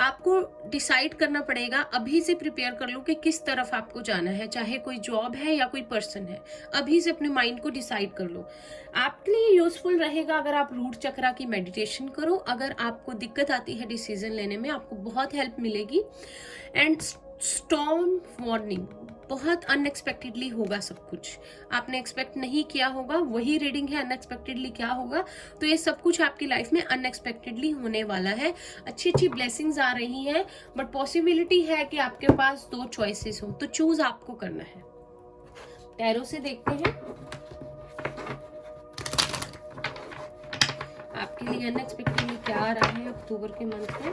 आपको डिसाइड करना पड़ेगा, अभी से प्रिपेयर कर लो कि किस तरफ आपको जाना है, चाहे कोई जॉब है या कोई पर्सन है। अभी से अपने माइंड को डिसाइड कर लो। आपके लिए यूजफुल रहेगा अगर आप रूट चक्रा की मेडिटेशन करो। अगर आपको दिक्कत आती है डिसीजन लेने में, आपको बहुत हेल्प मिलेगी। एंड स्टॉर्म वार्निंग, बहुत अनएक्सपेक्टेडली होगा सब कुछ, आपने एक्सपेक्ट नहीं किया होगा। वही रीडिंग है अनएक्सपेक्टेडली क्या होगा, तो ये सब कुछ आपकी लाइफ में अनएक्सपेक्टेडली होने वाला है। अच्छी अच्छी ब्लेसिंग्स आ रही हैं, बट पॉसिबिलिटी है कि आपके पास दो चॉइसेस हो, तो चूज आपको करना है। टैरो से देखते हैं आपके लिए अनएक्सपेक्टेडली क्या आ रहा है अक्टूबर के मंथ में।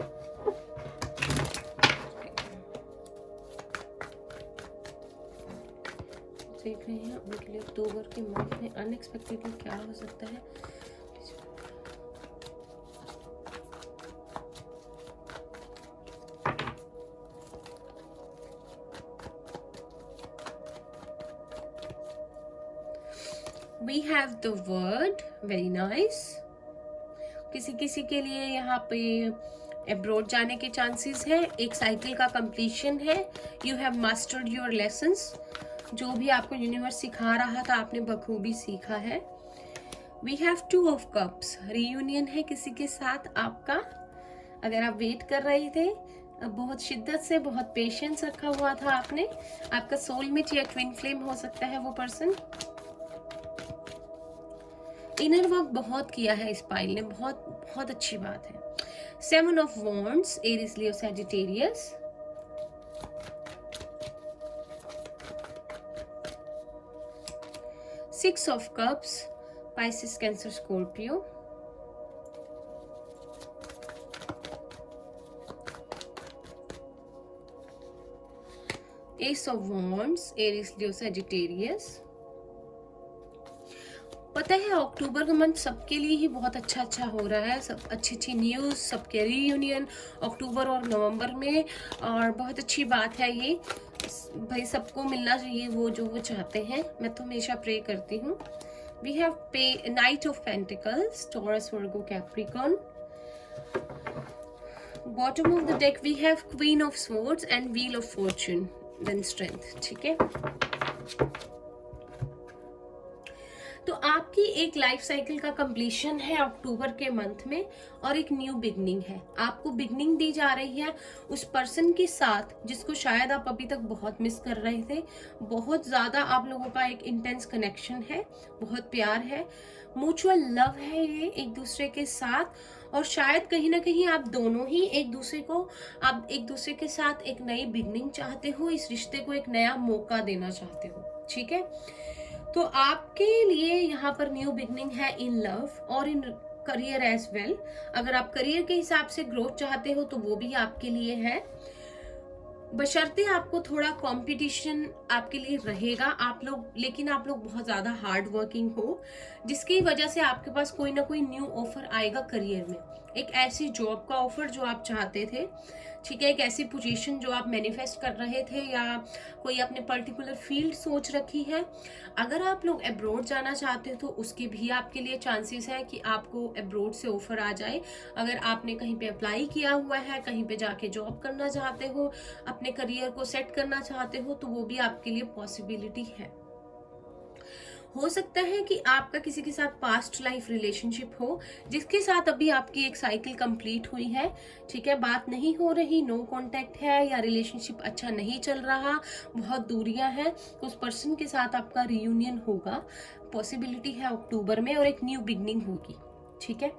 देख रहे हैं उनके लिए अक्टूबर के मंथ में अनएक्सपेक्टेडली क्या हो सकता है। We have the word, very nice। किसी किसी के लिए यहाँ पे अब्रॉड जाने के चांसेस है, एक साइकिल का कंप्लीशन है। You have mastered your lessons, जो भी आपको यूनिवर्स सिखा रहा था आपने बखूबी सीखा है। We have two of cups, reunion है किसी के साथ आपका। अगर आप वेट कर रहे थे, बहुत शिद्दत से, बहुत पेशेंस रखा हुआ था आपने, आपका सोलमेट या ट्विन फ्लेम हो सकता है वो पर्सन। इनर वर्क बहुत किया है इस पाइल ने, बहुत बहुत अच्छी बात है। 7 of wands, Eris Leo Sagittarius. Six of Cups, Pisces, Cancer, Scorpio। Ace of Wands, Aries, Leo, Sagittarius। पता है अक्टूबर का मंथ सबके लिए ही बहुत अच्छा हो रहा है, सब अच्छी अच्छी न्यूज़, सबके रीयूनियन अक्टूबर और नवंबर में, और बहुत अच्छी बात है ये। भाई सबको मिलना चाहिए वो जो वो चाहते हैं, मैं तो हमेशा प्रे करती हूँ। We have knight of pentacles, Taurus, Virgo, Capricorn. Bottom of the deck we have queen of swords and wheel of fortune, then strength. ठीक है, तो आपकी एक लाइफ साइकिल का कंप्लीशन है अक्टूबर के मंथ में, और एक न्यू बिगनिंग है। आपको बिगनिंग दी जा रही है उस पर्सन के साथ जिसको शायद आप अभी तक बहुत मिस कर रहे थे। बहुत ज्यादा आप लोगों का एक इंटेंस कनेक्शन है, बहुत प्यार है, म्यूचुअल लव है ये एक दूसरे के साथ। और शायद कहीं ना कहीं आप दोनों ही एक दूसरे के साथ एक नई बिगनिंग चाहते हो, इस रिश्ते को एक नया मौका देना चाहते हो। ठीक है, तो आपके लिए यहाँ पर न्यू बिगनिंग है इन लव और इन करियर एज वेल। अगर आप करियर के हिसाब से ग्रोथ चाहते हो तो वो भी आपके लिए है, बशर्ते आपको थोड़ा कंपटीशन आपके लिए रहेगा। लेकिन आप लोग बहुत ज्यादा हार्ड वर्किंग हो, जिसकी वजह से आपके पास कोई ना कोई न्यू ऑफर आएगा करियर में। एक ऐसी जॉब का ऑफर जो आप चाहते थे, ठीक है, एक ऐसी पोजीशन जो आप मैनिफेस्ट कर रहे थे, या कोई अपने पर्टिकुलर फील्ड सोच रखी है। अगर आप लोग अब्रॉड जाना चाहते हो तो उसके भी आपके लिए चांसेस है कि आपको अब्रॉड से ऑफर आ जाए। अगर आपने कहीं पे अप्लाई किया हुआ है, कहीं पे जाके जॉब करना चाहते हो, अपने करियर को सेट करना चाहते हो, तो वो भी आपके लिए पॉसिबिलिटी है। हो सकता है कि आपका किसी के साथ पास्ट लाइफ रिलेशनशिप हो, जिसके साथ अभी आपकी एक साइकिल कंप्लीट हुई है। ठीक है, बात नहीं हो रही, नो कांटेक्ट है, या रिलेशनशिप अच्छा नहीं चल रहा, बहुत दूरियां हैं, तो उस पर्सन के साथ आपका रियूनियन होगा, पॉसिबिलिटी है अक्टूबर में, और एक न्यू बिगनिंग होगी। ठीक है,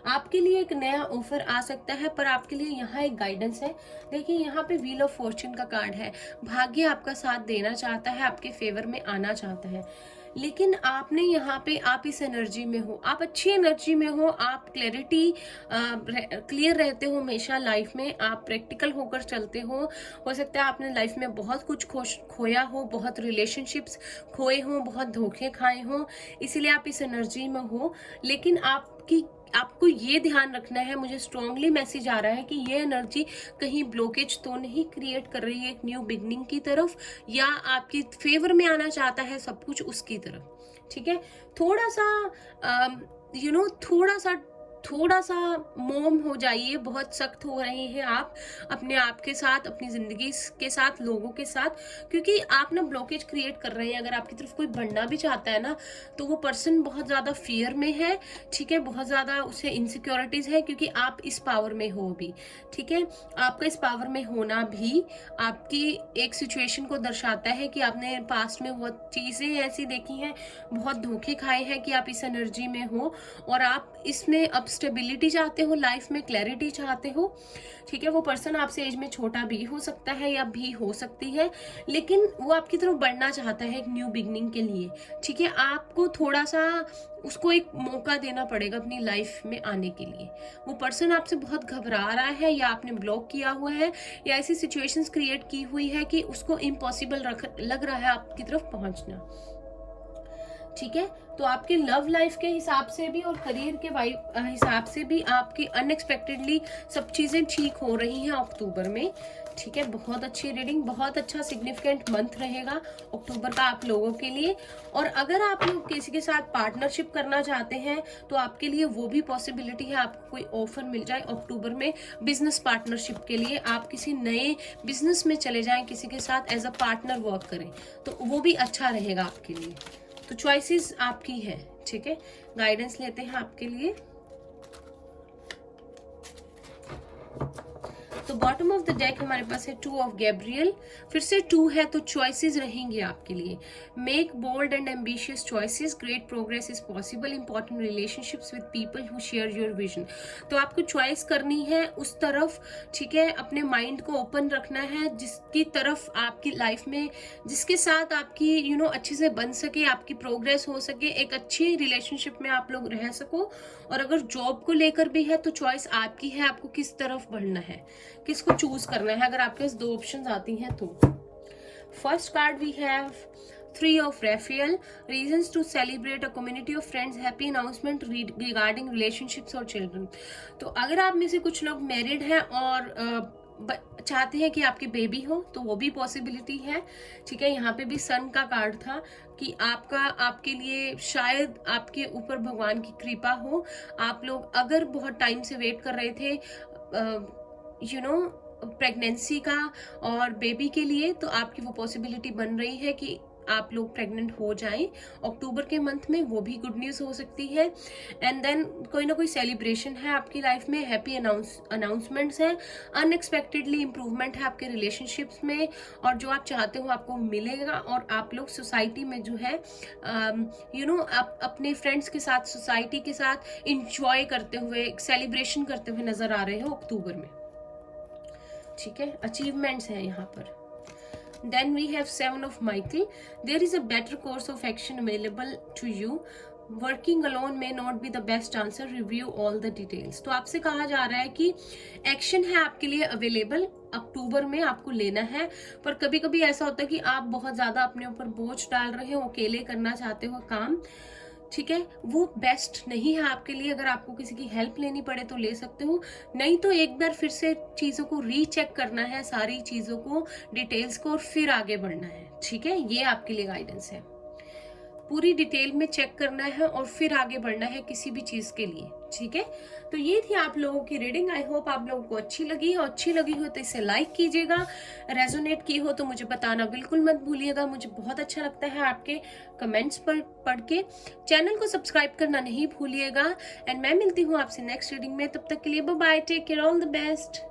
आपके लिए एक नया ऑफर आ सकता है, पर आपके लिए यहाँ एक गाइडेंस है। देखिए यहाँ पे व्हील ऑफ फॉर्चून का कार्ड है, भाग्य आपका साथ देना चाहता है, आपके फेवर में आना चाहता है। लेकिन आपने यहाँ पे, आप इस एनर्जी में हो, आप अच्छी एनर्जी में हो, आप क्लियर रहते हो हमेशा लाइफ में, आप प्रैक्टिकल होकर चलते हो सकता है आपने लाइफ में बहुत कुछ खोया हो, बहुत रिलेशनशिप्स खोए हो, बहुत धोखे खाए हो, इसीलिए आप इस एनर्जी में हो। लेकिन आपकी आपको ये ध्यान रखना है, मुझे स्ट्रांगली मैसेज आ रहा है कि ये एनर्जी कहीं ब्लॉकेज तो नहीं क्रिएट कर रही है एक न्यू बिगनिंग की तरफ, या आपकी फेवर में आना चाहता है सब कुछ उसकी तरफ। ठीक है, थोड़ा सा थोड़ा सा मोम हो जाइए, बहुत सख्त हो रहे हैं आप अपने आप के साथ, अपनी जिंदगी के साथ, लोगों के साथ, क्योंकि आप ना ब्लॉकेज क्रिएट कर रहे हैं। अगर आपकी तरफ कोई बढ़ना भी चाहता है ना, तो वो पर्सन बहुत ज्यादा फियर में है। ठीक है, बहुत ज्यादा उसे इनसिक्योरिटीज है, क्योंकि आप इस पावर में हो भी। ठीक है, आपका इस पावर में होना भी आपकी एक सिचुएशन को दर्शाता है कि आपने पास्ट में बहुत चीजें ऐसी देखी हैं, बहुत धोखे खाए हैं कि आप इस एनर्जी में हो, और आप इसमें अब स्टेबिलिटी चाहते हो, लाइफ में क्लैरिटी चाहते हो। ठीक है, वो पर्सन आपसे एज में छोटा भी हो सकता है या भी हो सकती है, लेकिन वो आपकी तरफ बढ़ना चाहता है एक न्यू बिगनिंग के लिए। ठीक है, आपको थोड़ा सा उसको एक मौका देना पड़ेगा अपनी लाइफ में आने के लिए। वो पर्सन आपसे बहुत घबरा रहा है, या आपने ब्लॉक किया हुआ है, या ऐसी सिचुएशंस क्रिएट की हुई है कि उसको इम्पॉसिबल लग रहा है आपकी तरफ पहुंचना। ठीक है, तो आपके लव लाइफ के हिसाब से भी और करियर के हिसाब से भी आपकी अनएक्सपेक्टेडली सब चीजें ठीक हो रही हैं अक्टूबर में। ठीक है, बहुत अच्छी रीडिंग, बहुत अच्छा सिग्निफिकेंट मंथ रहेगा अक्टूबर का आप लोगों के लिए। और अगर आप लोग किसी के साथ पार्टनरशिप करना चाहते हैं तो आपके लिए वो भी पॉसिबिलिटी है, आपको कोई ऑफर मिल जाए अक्टूबर में बिजनेस पार्टनरशिप के लिए, आप किसी नए बिजनेस में चले जाएं, किसी के साथ एज अ पार्टनर वर्क करें, तो वो भी अच्छा रहेगा आपके लिए। तो चॉइसेस आपकी है। ठीक है, गाइडेंस लेते हैं आपके लिए। तो बॉटम ऑफ द डेक हमारे पास है 2 ऑफ गैब्रियल, फिर से 2 है, तो चॉइसेस रहेंगे आपके लिए। Make bold and ambitious choices, great progress is possible, important relationships with people who share your vision. तो आपको चॉइस करनी है उस तरफ। ठीक है, अपने माइंड को ओपन रखना है जिसकी तरफ आपकी लाइफ में, जिसके साथ आपकी अच्छे से बन सके, आपकी प्रोग्रेस हो सके, एक अच्छी रिलेशनशिप में आप लोग रह सको। और अगर जॉब को लेकर भी है तो चॉइस आपकी है, आपको किस तरफ बढ़ना है, किसको चूज करना है। अगर आपके पास 2 ऑप्शंस आती हैं तो first card we have 3 of Raphael, reasons to celebrate, a community of friends, happy announcement regarding relationships और children। तो अगर आप में से कुछ लोग मैरिड हैं और चाहते हैं कि आपकी बेबी हो, तो वो भी पॉसिबिलिटी है। ठीक है, यहाँ पे भी सन का कार्ड था कि आपके लिए शायद आपके ऊपर भगवान की कृपा हो। आप लोग अगर बहुत टाइम से वेट कर रहे थे प्रेगनेंसी का और बेबी के लिए, तो आपकी वो पॉसिबिलिटी बन रही है कि आप लोग प्रेग्नेंट हो जाएं अक्टूबर के मंथ में, वो भी गुड न्यूज हो सकती है। एंड देन कोई ना कोई सेलिब्रेशन है आपकी लाइफ में, हैप्पी अनाउंसमेंट्स हैं, अनएक्सपेक्टेडली इंप्रूवमेंट है आपके रिलेशनशिप्स में, और जो आप चाहते हो आपको मिलेगा। और आप लोग सोसाइटी में जो है आप अपने फ्रेंड्स के साथ, सोसाइटी के साथ इंजॉय करते हुए, सेलिब्रेशन करते हुए नजर आ रहे हो अक्टूबर में। ठीक है, अचीवमेंट्स हैं यहाँ पर। Then we have 7 of Michael. There is a better course of action available to you. Working alone may not be the best answer. Review all the details. तो आपसे कहा जा रहा है कि एक्शन है आपके लिए अवेलेबल, अक्टूबर में आपको लेना है। पर कभी कभी ऐसा होता है कि आप बहुत ज्यादा अपने ऊपर बोझ डाल रहे हो, अकेले करना चाहते हो काम। ठीक है, वो बेस्ट नहीं है आपके लिए। अगर आपको किसी की हेल्प लेनी पड़े तो ले सकते हो, नहीं तो एक बार फिर से चीजों को रीचेक करना है, सारी चीजों को, डिटेल्स को, और फिर आगे बढ़ना है। ठीक है, ये आपके लिए गाइडेंस है। पूरी डिटेल में चेक करना है और फिर आगे बढ़ना है किसी भी चीज के लिए। ठीक है, तो ये थी आप लोगों की रीडिंग। आई होप आप लोगों को अच्छी लगी हो। अच्छी लगी हो तो इसे लाइक कीजिएगा, रेजोनेट की हो तो मुझे बताना बिल्कुल मत भूलिएगा। मुझे बहुत अच्छा लगता है आपके कमेंट्स पढ़ के। चैनल को सब्सक्राइब करना नहीं भूलिएगा। एंड मैं मिलती हूँ आपसे नेक्स्ट रीडिंग में, तब तक के लिए bye bye, take care, all the best.